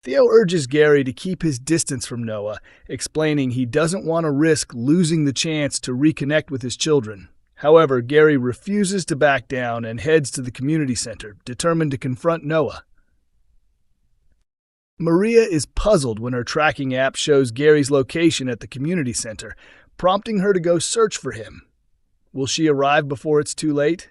Theo urges Gary to keep his distance from Noah, explaining he doesn't want to risk losing the chance to reconnect with his children. However, Gary refuses to back down and heads to the community center, determined to confront Noah. Maria is puzzled when her tracking app shows Gary's location at the community center, prompting her to go search for him. Will she arrive before it's too late?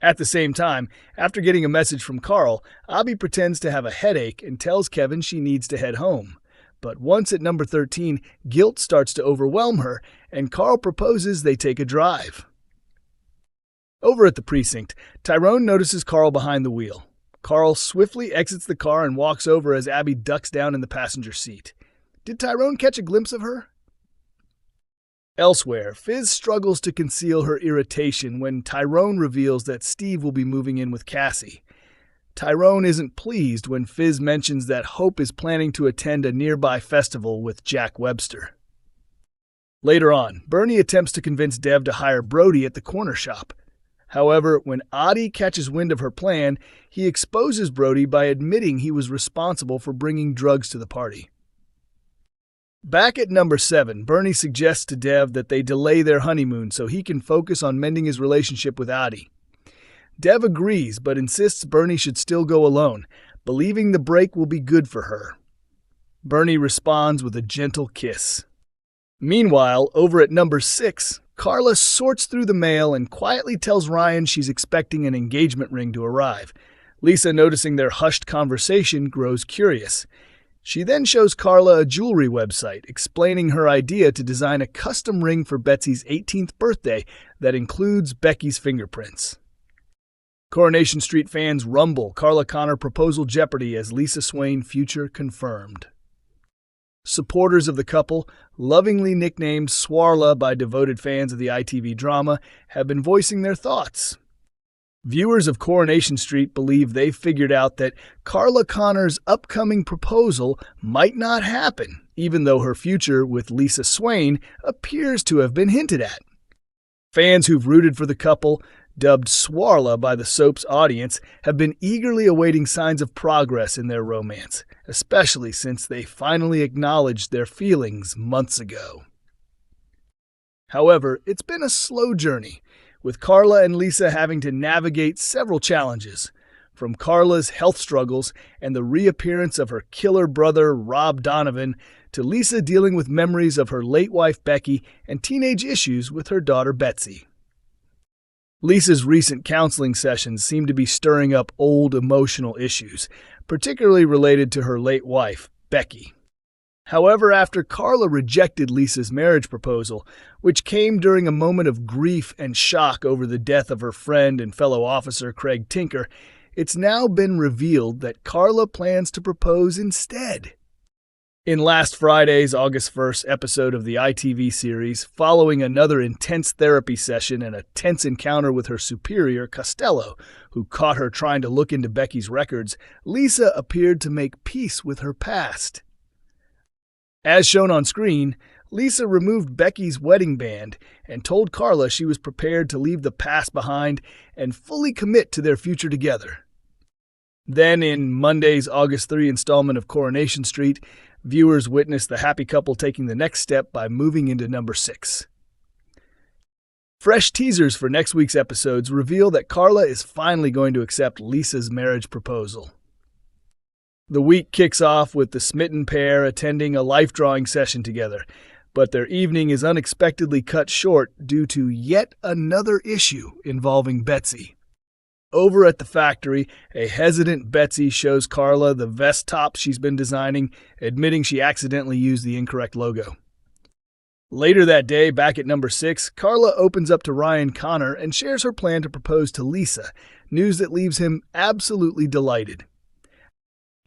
At the same time, after getting a message from Carl, Aadi pretends to have a headache and tells Kevin she needs to head home. But once at number 13, guilt starts to overwhelm her, and Carl proposes they take a drive. Over at the precinct, Tyrone notices Carl behind the wheel. Carl swiftly exits the car and walks over as Aadi ducks down in the passenger seat. Did Tyrone catch a glimpse of her? Elsewhere, Fiz struggles to conceal her irritation when Tyrone reveals that Steve will be moving in with Cassie. Tyrone isn't pleased when Fiz mentions that Hope is planning to attend a nearby festival with Jack Webster. Later on, Bernie attempts to convince Dev to hire Brody at the corner shop. However, when Aadi catches wind of her plan, he exposes Brody by admitting he was responsible for bringing drugs to the party. Back at number 7, Bernie suggests to Dev that they delay their honeymoon so he can focus on mending his relationship with Aadi. Dev agrees but insists Bernie should still go alone, believing the break will be good for her. Bernie responds with a gentle kiss. Meanwhile, over at number 6, Carla sorts through the mail and quietly tells Ryan she's expecting an engagement ring to arrive. Lisa, noticing their hushed conversation, grows curious. She then shows Carla a jewelry website, explaining her idea to design a custom ring for Betsy's 18th birthday that includes Becky's fingerprints. Coronation Street fans rumble Carla Connor proposal jeopardy as Lisa Swain future confirmed. Supporters of the couple, lovingly nicknamed Swarla by devoted fans of the ITV drama, have been voicing their thoughts. Viewers of Coronation Street believe they've figured out that Carla Connor's upcoming proposal might not happen, even though her future with Lisa Swain appears to have been hinted at. Fans who've rooted for the couple, dubbed Swarla by the soap's audience, have been eagerly awaiting signs of progress in their romance, especially since they finally acknowledged their feelings months ago. However, it's been a slow journey, with Carla and Lisa having to navigate several challenges, from Carla's health struggles and the reappearance of her killer brother Rob Donovan, to Lisa dealing with memories of her late wife Becky and teenage issues with her daughter Betsy. Lisa's recent counseling sessions seem to be stirring up old emotional issues, particularly related to her late wife, Becky. However, after Carla rejected Lisa's marriage proposal, which came during a moment of grief and shock over the death of her friend and fellow officer Craig Tinker, it's now been revealed that Carla plans to propose instead. In last Friday's August 1st episode of the ITV series, following another intense therapy session and a tense encounter with her superior, Costello, who caught her trying to look into Becky's records, Lisa appeared to make peace with her past. As shown on screen, Lisa removed Becky's wedding band and told Carla she was prepared to leave the past behind and fully commit to their future together. Then, in Monday's August 3 installment of Coronation Street, viewers witnessed the happy couple taking the next step by moving into number 6. Fresh teasers for next week's episodes reveal that Carla is finally going to accept Lisa's marriage proposal. The week kicks off with the smitten pair attending a life drawing session together, but their evening is unexpectedly cut short due to yet another issue involving Betsy. Over at the factory, a hesitant Betsy shows Carla the vest top she's been designing, admitting she accidentally used the incorrect logo. Later that day, back at number 6, Carla opens up to Ryan Connor and shares her plan to propose to Lisa, news that leaves him absolutely delighted.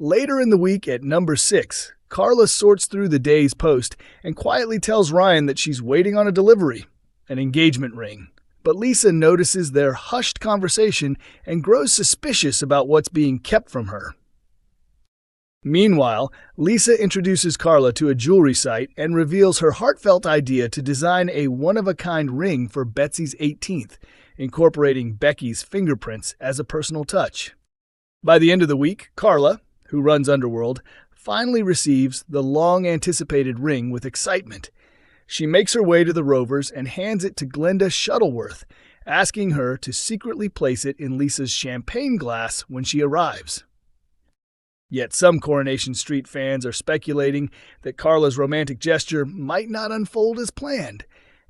Later in the week at number 6, Carla sorts through the day's post and quietly tells Ryan that she's waiting on a delivery, an engagement ring. But Lisa notices their hushed conversation and grows suspicious about what's being kept from her. Meanwhile, Lisa introduces Carla to a jewelry site and reveals her heartfelt idea to design a one-of-a-kind ring for Betsy's 18th, incorporating Becky's fingerprints as a personal touch. By the end of the week, Carla, who runs Underworld, finally receives the long-anticipated ring with excitement. She makes her way to the Rovers and hands it to Glenda Shuttleworth, asking her to secretly place it in Lisa's champagne glass when she arrives. Yet some Coronation Street fans are speculating that Carla's romantic gesture might not unfold as planned,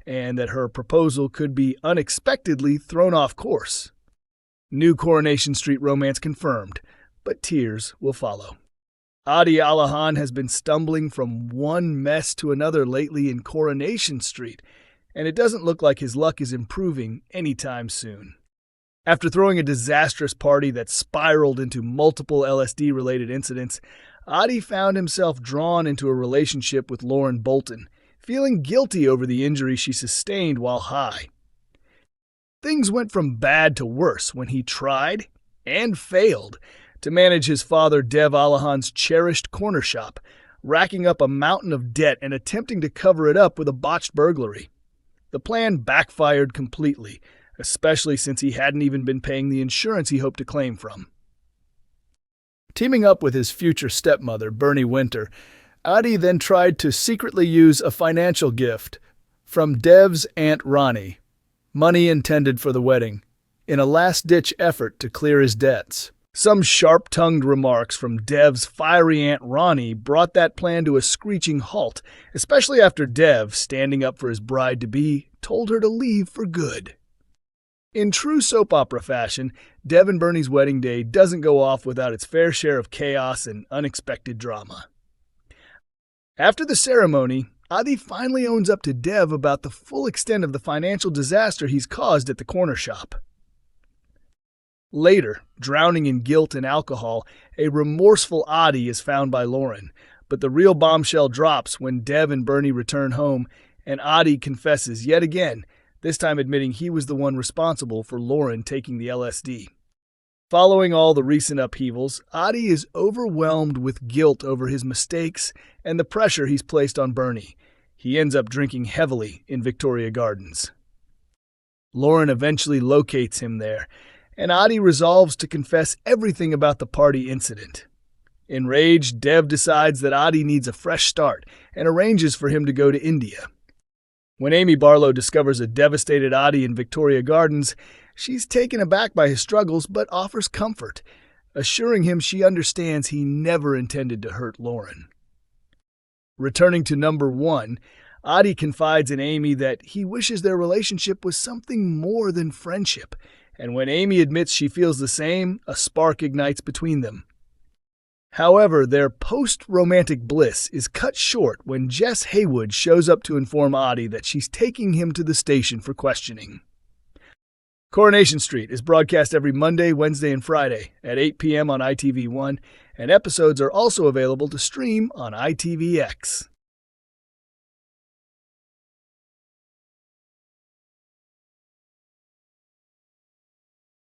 and that her proposal could be unexpectedly thrown off course. New Coronation Street romance confirmed, but tears will follow. Aadi Alahan has been stumbling from one mess to another lately in Coronation Street, and it doesn't look like his luck is improving anytime soon. After throwing a disastrous party that spiraled into multiple LSD-related incidents, Aadi found himself drawn into a relationship with Lauren Bolton, feeling guilty over the injury she sustained while high. Things went from bad to worse when he tried, and failed, to manage his father Dev Alahan's cherished corner shop, racking up a mountain of debt and attempting to cover it up with a botched burglary. The plan backfired completely, especially since he hadn't even been paying the insurance he hoped to claim from. Teaming up with his future stepmother, Bernie Winter, Aadi then tried to secretly use a financial gift from Dev's Aunt Ronnie, money intended for the wedding, in a last-ditch effort to clear his debts. Some sharp-tongued remarks from Dev's fiery Aunt Ronnie brought that plan to a screeching halt, especially after Dev, standing up for his bride-to-be, told her to leave for good. In true soap opera fashion, Dev and Bernie's wedding day doesn't go off without its fair share of chaos and unexpected drama. After the ceremony, Aadi finally owns up to Dev about the full extent of the financial disaster he's caused at the corner shop. Later, drowning in guilt and alcohol, a remorseful Aadi is found by Lauren, but the real bombshell drops when Dev and Bernie return home, and Aadi confesses yet again, this time admitting he was the one responsible for Lauren taking the LSD. Following all the recent upheavals, Aadi is overwhelmed with guilt over his mistakes and the pressure he's placed on Bernie. He ends up drinking heavily in Victoria Gardens. Lauren eventually locates him there, and Aadi resolves to confess everything about the party incident. Enraged, Dev decides that Aadi needs a fresh start and arranges for him to go to India. When Amy Barlow discovers a devastated Aadi in Victoria Gardens, she's taken aback by his struggles but offers comfort, assuring him she understands he never intended to hurt Lauren. Returning to number 1, Aadi confides in Amy that he wishes their relationship was something more than friendship, and when Amy admits she feels the same, a spark ignites between them. However, their post-romantic bliss is cut short when Jess Haywood shows up to inform Aadi that she's taking him to the station for questioning. Coronation Street is broadcast every Monday, Wednesday, and Friday at 8 p.m. on ITV1, and episodes are also available to stream on ITVX.